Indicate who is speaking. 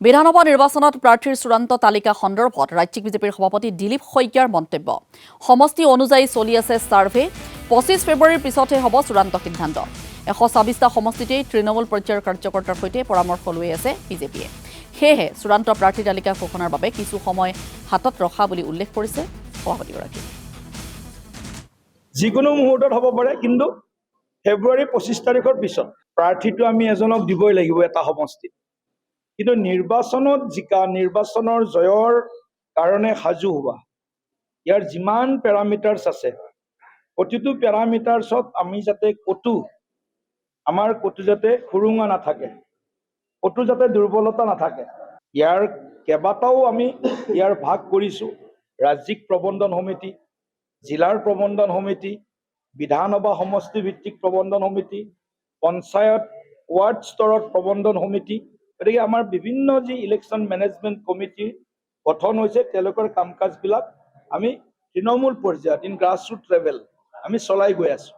Speaker 1: বিধানসভা নিৰ্বাচনত প্ৰাৰ্থীৰ চূড়ান্ত তালিকা সন্দৰ্ভত ৰাজ্যিক বিজেপিৰ সভাপতি দিলীপ শইকীয়াৰ মন্তব্য। সমষ্টি অনুযায়ী চলি আছে ছাৰ্ভে। 25 ফেব্ৰুৱাৰীৰ পিছতহে হ'ব চূড়ান্ত সিদ্ধান্ত। 126টা সমষ্টিতেই তৃণমূল পৰ্যায়ৰ কাৰ্যকৰ্তাৰ সৈতে পৰামৰ্শ লৈ আছে বিজেপিয়ে। সেয়েহে চূড়ান্ত প্ৰাৰ্থী তালিকা ঘোষণাৰ বাবে কিছু সময় হাতত ৰখা বুলি উল্লেখ কৰিছে সভাপতিগৰাকীয়ে।
Speaker 2: যিকোনো মুহূৰ্তত হ'ব পাৰে, কিন্তু ফেব্ৰুৱাৰী 25 তাৰিখৰ পিছত প্ৰাৰ্থীটো আমি এজনক দিবই লাগিব এটা সমষ্টিত। কিন্তু নিৰ্বাচনত জিকা, নিৰ্বাচনৰ জয়ৰ কাৰণে সাজু হোৱা, ইয়াৰ যিমান পেৰামিটাৰ্ছ আছে, প্ৰতিটো পেৰামিটাৰ্ছত আমি যাতে আমাৰ ক'তো যাতে সুৰুঙা নাথাকে, ক'তো যাতে দুৰ্বলতা নাথাকে, ইয়াৰ কেইবাটাও আমি ইয়াৰ ভাগ কৰিছোঁ। ৰাজ্যিক প্ৰবন্ধন সমিতি, জিলাৰ প্ৰবন্ধন সমিতি, বিধানসভা সমষ্টি ভিত্তিক প্ৰবন্ধন সমিতি, পঞ্চায়ত ৱাৰ্ড স্তৰত প্ৰবন্ধন সমিতি। গতিকে আমাৰ বিভিন্ন যি ইলেকশ্যন মেনেজমেণ্ট কমিটি গঠন হৈছে, তেওঁলোকৰ কাম কাজবিলাক আমি তৃণমূল পৰ্যায়ত গ্ৰাছৰুট লেভেল আমি চলাই গৈ আছোঁ।